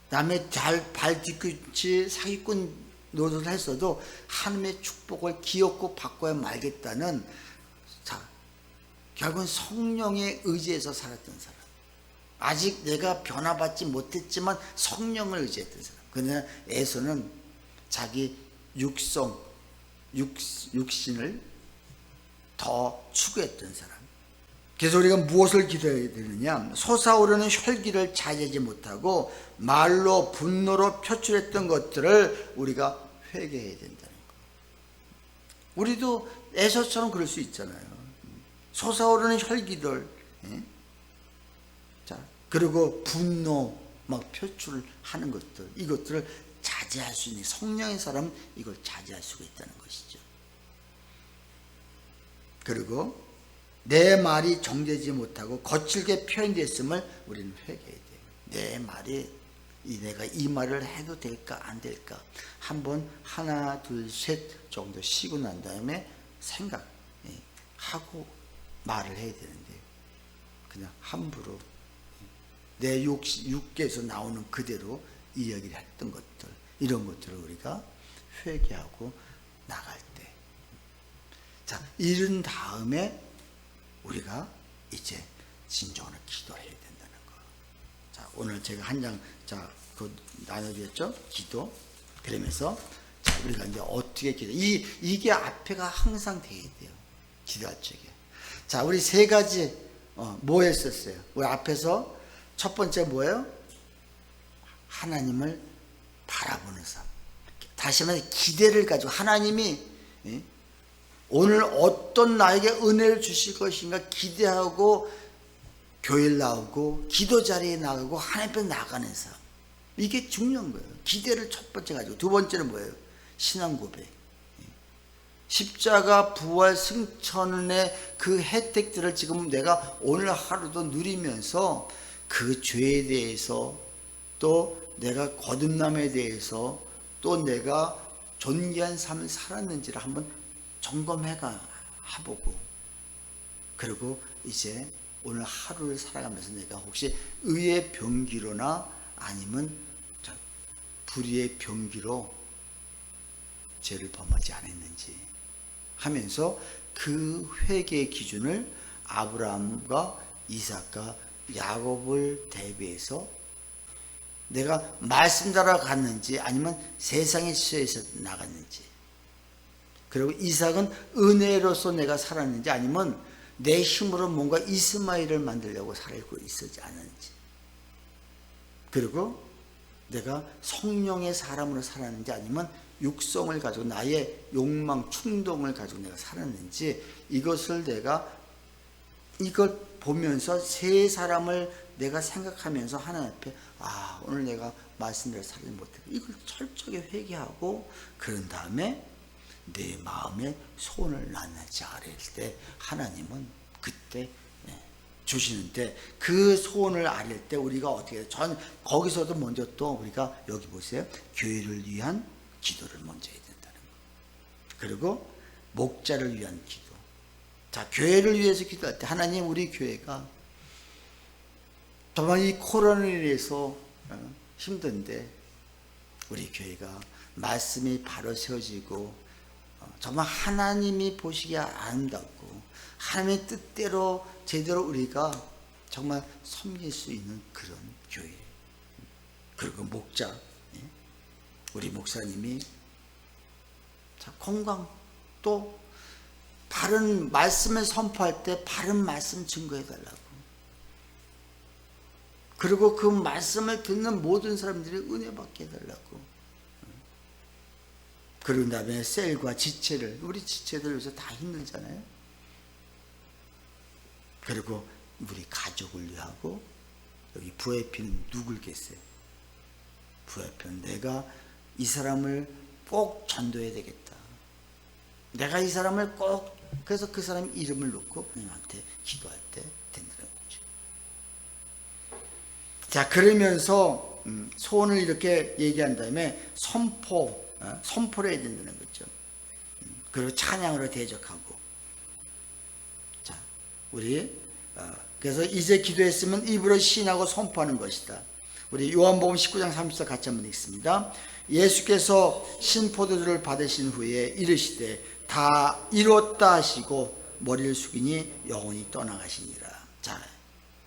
남의 발 뒤꿈치 사기꾼 노릇을 했어도 하나님의 축복을 기억고 바꿔야 말겠다는, 자, 결국은 성령의 의지에서 살았던 사람. 아직 내가 변화받지 못했지만 성령을 의지했던 사람. 그러나 에서는 자기 육신을 더 추구했던 사람. 그래서 우리가 무엇을 기도해야 되느냐? 솟아오르는 혈기를 자제하지 못하고 말로 분노로 표출했던 것들을 우리가 회개해야 된다는 거. 우리도 에서처럼 그럴 수 있잖아요. 솟아오르는 혈기를, 자, 그리고 분노 막 표출하는 것들, 이것들을 자제할 수 있는 성령의 사람은 이걸 자제할 수가 있다는 것이죠. 그리고 내 말이 정되지 못하고 거칠게 표현됐음을 우리는 회개해야 돼요. 내 말이, 내가 이 말을 해도 될까 안 될까 한번 하나 둘 셋 정도 쉬고 난 다음에 생각하고 말을 해야 되는데, 그냥 함부로 내 육계에서 나오는 그대로 이야기를 했던 것들, 이런 것들을 우리가 회개하고 나갈 때, 자, 이른 다음에 우리가 이제 진정으로 기도를 해야 된다는 거. 자, 오늘 제가 한 장, 자, 그 나눠드렸죠? 기도. 그러면서, 자, 우리가 이제 어떻게 이게 앞에가 항상 돼야 돼요. 기도할 적에. 자, 우리 세 가지, 뭐 했었어요? 우리 앞에서 첫 번째 뭐예요? 하나님을 바라보는 삶. 다시 말해, 기대를 가지고 하나님이, 오늘 어떤 나에게 은혜를 주실 것인가 기대하고 교회를 나오고 기도 자리에 나가고 하나님 앞에 나가는 삶. 이게 중요한 거예요. 기대를 첫 번째 가지고. 두 번째는 뭐예요? 신앙 고백. 십자가 부활 승천의 그 혜택들을 지금 내가 오늘 하루도 누리면서 그 죄에 대해서, 또 내가 거듭남에 대해서, 또 내가 존귀한 삶을 살았는지를 한번 점검해보고, 그리고 이제 오늘 하루를 살아가면서 내가 혹시 의의 병기로나 아니면 불의의 병기로 죄를 범하지 않았는지 하면서 그 회개의 기준을 아브라함과 이삭과 야곱을 대비해서 내가 말씀 따라 갔는지 아니면 세상의 시에서 나갔는지, 그리고 이삭은 은혜로서 내가 살았는지 아니면 내 힘으로 뭔가 이스마엘을 만들려고 살고 있었지 않았는지, 그리고 내가 성령의 사람으로 살았는지 아니면 육성을 가지고 나의 욕망, 충동을 가지고 내가 살았는지, 이것을 내가 이걸 보면서 세 사람을 내가 생각하면서 하나님 앞에 오늘 내가 말씀대로 살지 못했고 이걸 철저하게 회개하고, 그런 다음에 내 마음에 소원을 나누지 아뢰을 때 하나님은 그때 주시는데, 그 소원을 아뢰을 때 우리가 어떻게 해요? 거기서도 먼저 또 우리가 여기 보세요. 교회를 위한 기도를 먼저 해야 된다는 거. 그리고 목자를 위한 기도. 자, 교회를 위해서 기도할 때 하나님, 우리 교회가 정말 이 코로나로 인해서 힘든데 우리 교회가 말씀이 바로 세워지고 정말 하나님이 보시기에 아름답고 하나님의 뜻대로 제대로 우리가 정말 섬길 수 있는 그런 교회. 그리고 목자, 우리 목사님이 건강, 또 바른 말씀을 선포할 때 바른 말씀 증거해 달라고, 그리고 그 말씀을 듣는 모든 사람들이 은혜 받게 해달라고. 그런 다음에 셀과 지체를, 우리 지체들 요새 다 힘들잖아요. 그리고 우리 가족을 위하고, 여기 VIP는 누굴겠어요? VIP는 내가 이 사람을 꼭 전도해야 되겠다. 내가 이 사람을 꼭, 그래서 그 사람 이름을 놓고 하나님한테 기도할 때 된다는 거죠. 자, 그러면서 소원을 이렇게 얘기한 다음에 선포를 해야 된다는 거죠. 그리고 찬양으로 대적하고. 자, 우리 그래서 이제 기도했으면 입으로 시인하고 선포하는 것이다. 우리 요한복음 19장 30절 같이 한번 읽습니다. 예수께서 신포도주를 받으신 후에 이르시되 다 이뤘다 하시고 머리를 숙이니 영혼이 떠나가시니라. 자,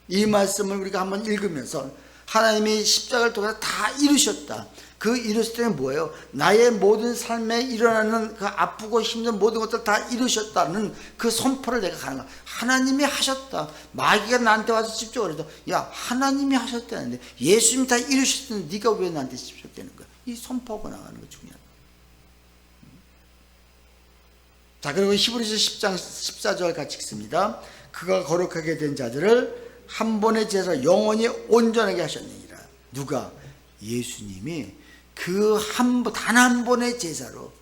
이 말씀을 우리가 한번 읽으면서 하나님이 십자가를 통해서 다 이루셨다. 그 이루실 때는 뭐예요? 나의 모든 삶에 일어나는 그 아프고 힘든 모든 것들 다 이루셨다는 그 선포를 내가 가는 거야. 하나님이 하셨다. 마귀가 나한테 와서 집중을 해도 야, 하나님이 하셨다는데, 예수님이 다 이루셨는데 네가 왜 나한테 집중되는 거야? 이 선포하고 나가는 거 중요하다. 자, 그리고 히브리서 10장 14절 같이 읽습니다. 그가 거룩하게 된 자들을 한 번의 제사 영원히 온전하게 하셨느니라. 누가? 예수님이 그 단 한 번의 제사로,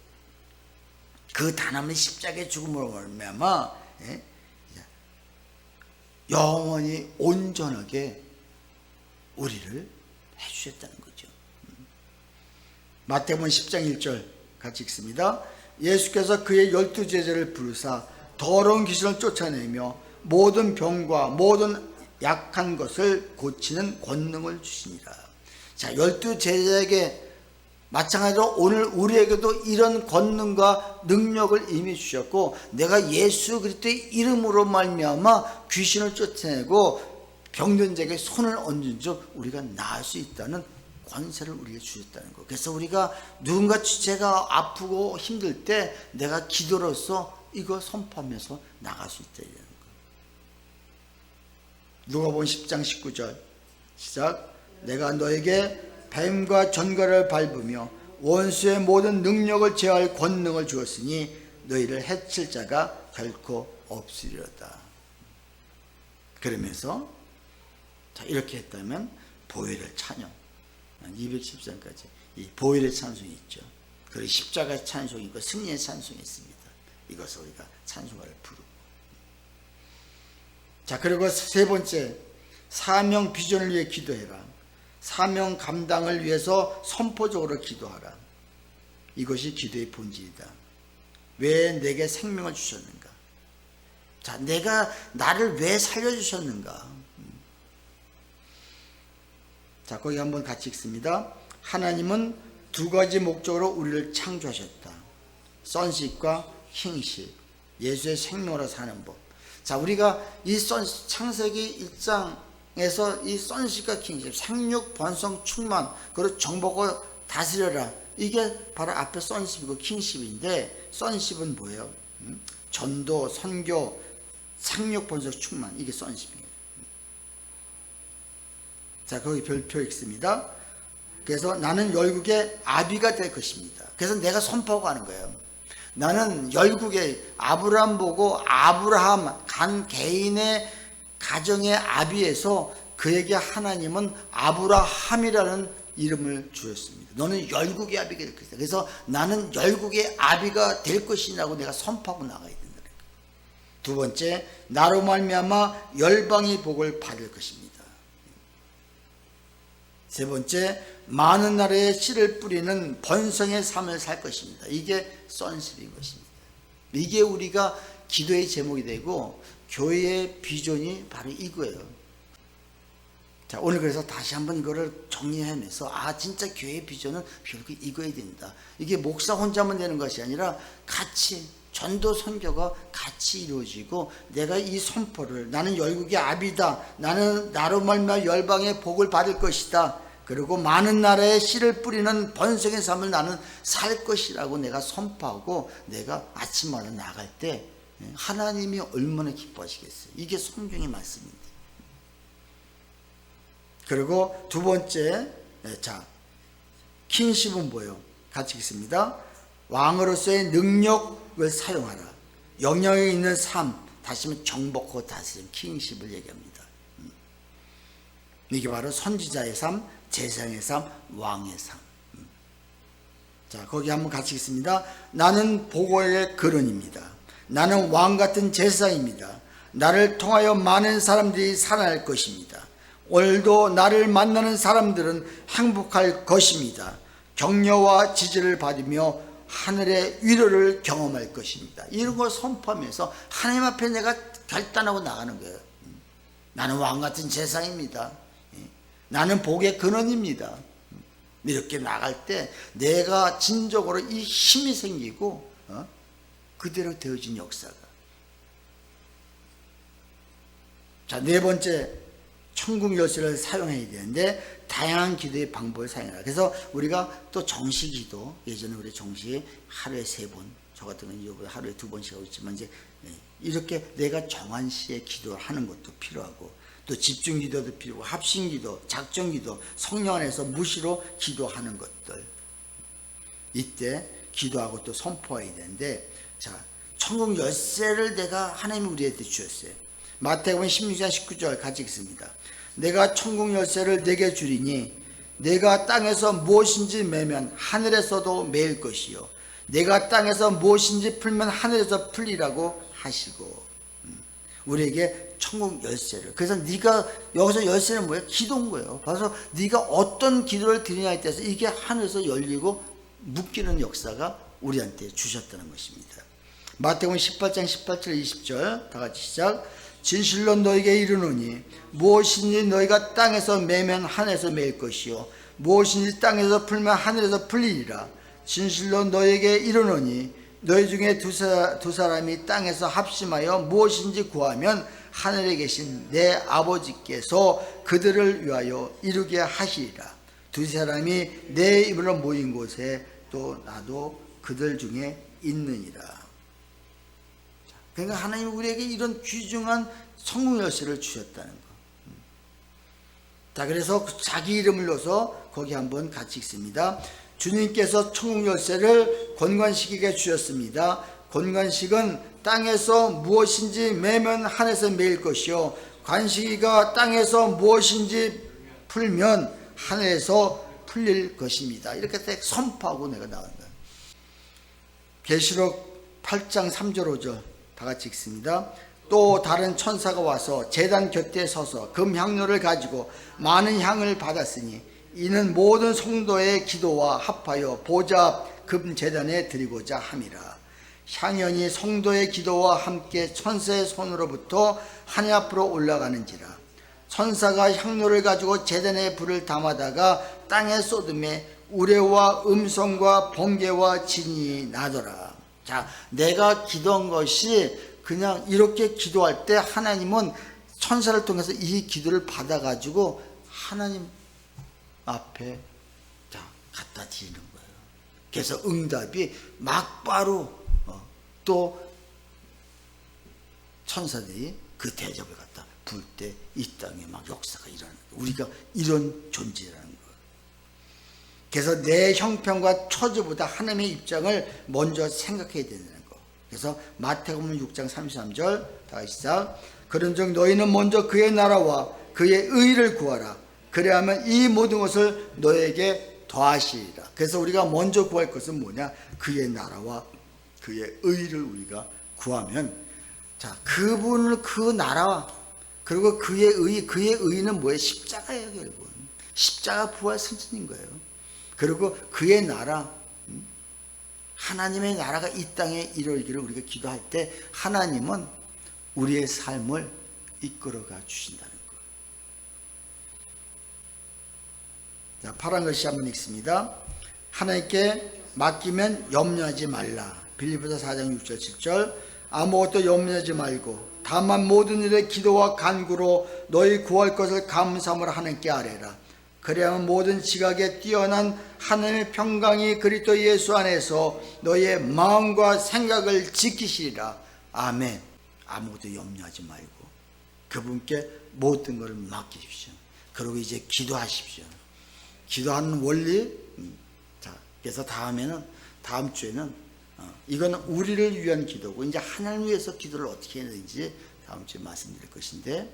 그 단 한 번의 십자가의 죽음으로 말미암아 영원히 온전하게 우리를 해주셨다는 거죠. 마태복음 10장 1절 같이 읽습니다. 예수께서 그의 12 제자를 부르사 더러운 귀신을 쫓아내며 모든 병과 모든 약한 것을 고치는 권능을 주시니라. 자, 12 제자에게 마찬가지로 오늘 우리에게도 이런 권능과 능력을 이미 주셨고, 내가 예수 그리스도의 이름으로 말미암아 귀신을 쫓아내고 병든 자에게 손을 얹은 즉 우리가 나을 수 있다는 권세를 우리에게 주셨다는 거. 그래서 우리가 누군가 주체가 아프고 힘들 때 내가 기도로서 이거 선포하면서 나갈 수 있다 이런 거. 누가복음 10장 19절 시작. 내가 너에게 뱀과 전갈을 밟으며 원수의 모든 능력을 제어할 권능을 주었으니 너희를 해칠 자가 결코 없으리로다. 그러면서 자, 이렇게 했다면 보혈의 찬양 213까지 이 보혈의 찬송이 있죠. 그리고 십자가의 찬송이 있고 승리의 찬송이 있습니다. 이것을 우리가 찬송가를 부르고, 자, 그리고 세 번째, 사명 비전을 위해 기도해라. 사명 감당을 위해서 선포적으로 기도하라. 이것이 기도의 본질이다. 왜 내게 생명을 주셨는가? 자, 내가 나를 왜 살려주셨는가? 자, 거기 한번 같이 읽습니다. 하나님은 두 가지 목적으로 우리를 창조하셨다. sonship과 kingship, 예수의 생명으로 사는 법. 자, 우리가 이 창세기 1장에서 이 sonship과 kingship, 생육, 번성, 충만, 그리고 정복을 다스려라. 이게 바로 앞에 sonship이고 kingship인데, sonship은 뭐예요? 전도, 선교, 생육, 번성, 충만. 이게 sonship이에요. 자, 거기 별표 있습니다. 그래서 나는 열국의 아비가 될 것입니다. 그래서 내가 선포하고 하는 거예요. 나는 열국의 아브라함 보고 아브라함 간 개인의 가정의 아비에서 그에게 하나님은 아브라함이라는 이름을 주었습니다. 너는 열국의 아비가 될 것이다. 그래서 나는 열국의 아비가 될 것이라고 내가 선포하고 나가야 된다. 두 번째, 나로 말미암아 열방의 복을 받을 것입니다. 세 번째, 많은 나라에 씨를 뿌리는 번성의 삶을 살 것입니다. 이게 sonship인 것입니다. 이게 우리가 기도의 제목이 되고 교회의 비전이 바로 이거예요. 자, 오늘 그래서 다시 한번 이거를 정리하면서 진짜 교회의 비전은 결국 이거야 된다. 이게 목사 혼자만 되는 것이 아니라 같이 전도 선교가 같이 이루어지고 내가 이 선포를 나는 열국의 아비다. 나는 나로 말미암아 열방의 복을 받을 것이다. 그리고 많은 나라에 씨를 뿌리는 번성의 삶을 나는 살 것이라고 내가 선포하고 내가 아침마다 나갈 때 하나님이 얼마나 기뻐하시겠어요. 이게 성경의 말씀입니다. 그리고 두 번째, 자, 킹십은 뭐예요? 같이 읽습니다. 왕으로서의 능력을 사용하라. 영향이 있는 삶, 다시 말하면 정복하고 다스림, 킹십을 얘기합니다. 이게 바로 선지자의 삶, 제사장의 삶, 왕의 삶. 자, 거기 한번 같이 읽습니다. 나는 보고의 근원입니다. 나는 왕같은 제사장입니다. 나를 통하여 많은 사람들이 살아날 것입니다. 오늘도 나를 만나는 사람들은 행복할 것입니다. 격려와 지지를 받으며 하늘의 위로를 경험할 것입니다. 이런 걸 선포하면서 하나님 앞에 내가 결단하고 나가는 거예요. 나는 왕같은 제사장입니다. 나는 복의 근원입니다. 이렇게 나갈 때 내가 진정으로 이 힘이 생기고 그대로 되어진 역사가. 자, 네 번째, 천국 열쇠를 사용해야 되는데 다양한 기도의 방법을 사용해라. 그래서 우리가 또 정시 기도, 예전에 우리 정시 하루에 3번, 저 같은 경우는 하루에 2번씩 하고 있지만 이제 이렇게 내가 정한 시에 기도를 하는 것도 필요하고, 또 집중 기도도 필요하고, 합심 기도, 작정 기도, 성령 안에서 무시로 기도하는 것들, 이때 기도하고 또 선포해야 되는데, 자, 천국 열쇠를 내가 하나님이 우리한테 주셨어요. 마태복음 16장 19절 같이 읽습니다. 내가 천국 열쇠를 내게 주리니 내가 땅에서 무엇인지 매면 하늘에서도 매일 것이요 내가 땅에서 무엇인지 풀면 하늘에서 풀리라고 하시고, 우리에게 천국 열쇠를. 그래서 네가 여기서 열쇠는 뭐예요? 기도인 거예요. 그래서 네가 어떤 기도를 드리냐에 따라서 이게 하늘에서 열리고 묶이는 역사가 우리한테 주셨다는 것입니다. 마태복음 18장 18절 20절 다 같이 시작. 진실로 너에게 이르노니 무엇인지 너희가 땅에서 매면 하늘에서 매일 것이요 무엇인지 땅에서 풀면 하늘에서 풀리리라. 진실로 너에게 이르노니 너희 중에 두 사람이 땅에서 합심하여 무엇인지 구하면 하늘에 계신 내 아버지께서 그들을 위하여 이루게 하시리라. 두 사람이 내 입으로 모인 곳에 또 나도 그들 중에 있느니라. 그러니까 하나님이 우리에게 이런 귀중한 성공 열쇠를 주셨다는 거. 자, 그래서 자기 이름을 넣어서 거기 한번 같이 읽습니다. 주님께서 천국 열쇠를 권관식에게 주셨습니다. 권관식은 땅에서 무엇인지 매면 하늘에서 매일 것이요 관식이가 땅에서 무엇인지 풀면 하늘에서 풀릴 것입니다. 이렇게 딱 선포하고 내가 나간 거예요. 계시록 8장 3절 5절 다 같이 읽습니다. 또 다른 천사가 와서 제단 곁에 서서 금향료를 가지고 많은 향을 받았으니 이는 모든 성도의 기도와 합하여 보좌 앞 금제단에 드리고자 함이라. 향연이 성도의 기도와 함께 천사의 손으로부터 하늘 앞으로 올라가는지라. 천사가 향료를 가지고 제단에 불을 담아다가 땅에 쏟음에 우레와 음성과 번개와 진이 나더라. 자, 내가 기도한 것이 그냥 이렇게 기도할 때 하나님은 천사를 통해서 이 기도를 받아가지고 하나님 앞에 자, 갖다 드리는 거예요. 그래서 응답이 막바로 또 천사들이 그 대접을 갖다 불 때 이 땅에 막 역사가 일어나는 거예요. 우리가 이런 존재라는 거예요. 그래서 내 형편과 처지보다 하나님의 입장을 먼저 생각해야 된다는 거. 그래서 마태복음 6장 33절 다시 시작. 그런즉 너희는 먼저 그의 나라와 그의 의를 구하라. 그래야만 이 모든 것을 너에게 더하시리라. 그래서 우리가 먼저 구할 것은 뭐냐? 그의 나라와 그의 의를 우리가 구하면, 자, 그분을, 그 나라 그리고 그의 의는 뭐예요? 십자가예요. 결국은 십자가 부활 승천인 거예요. 그리고 그의 나라, 하나님의 나라가 이 땅에 이루어지기를 우리가 기도할 때 하나님은 우리의 삶을 이끌어가 주신다는 거예요. 자, 파란 글씨 한번 읽습니다. 하나님께 맡기면 염려하지 말라. 빌립보서 4장 6절 7절. 아무것도 염려하지 말고 다만 모든 일에 기도와 간구로 너희 구할 것을 감사함으로 하나님께 아뢰라. 그래야만 모든 지각에 뛰어난 하나님의 평강이 그리스도 예수 안에서 너희의 마음과 생각을 지키시리라. 아멘. 아무것도 염려하지 말고 그분께 모든 것을 맡기십시오. 그리고 이제 기도하십시오. 기도하는 원리. 자, 그래서 다음 주에는 이건 우리를 위한 기도고, 이제 하나님 위해서 기도를 어떻게 해야 되는지 다음 주에 말씀드릴 것인데,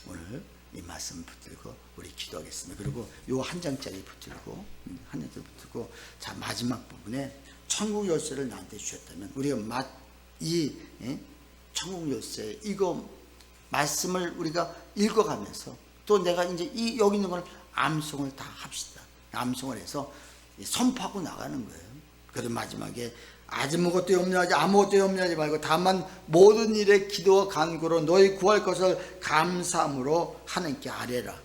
오늘 이 말씀 붙들고 우리 기도하겠습니다. 그리고 요 한 장짜리 붙들고, 한 장짜리 붙들고, 자, 마지막 부분에 천국 열쇠를 나한테 주셨다면 우리가 이 천국 열쇠 이거 말씀을 우리가 읽어가면서 또 내가 이제 이 여기 있는 걸 암송을 다 합시다. 암송을 해서 선포하고 나가는 거예요. 그리고 마지막에 아무것도 염려하지 말고 다만 모든 일에 기도와 간구로 너희 구할 것을 감사함으로 하나님께 아뢰라.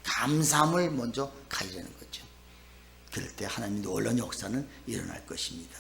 감사함을 먼저 가지라는 거죠. 그럴 때 하나님의 놀라운 역사는 일어날 것입니다.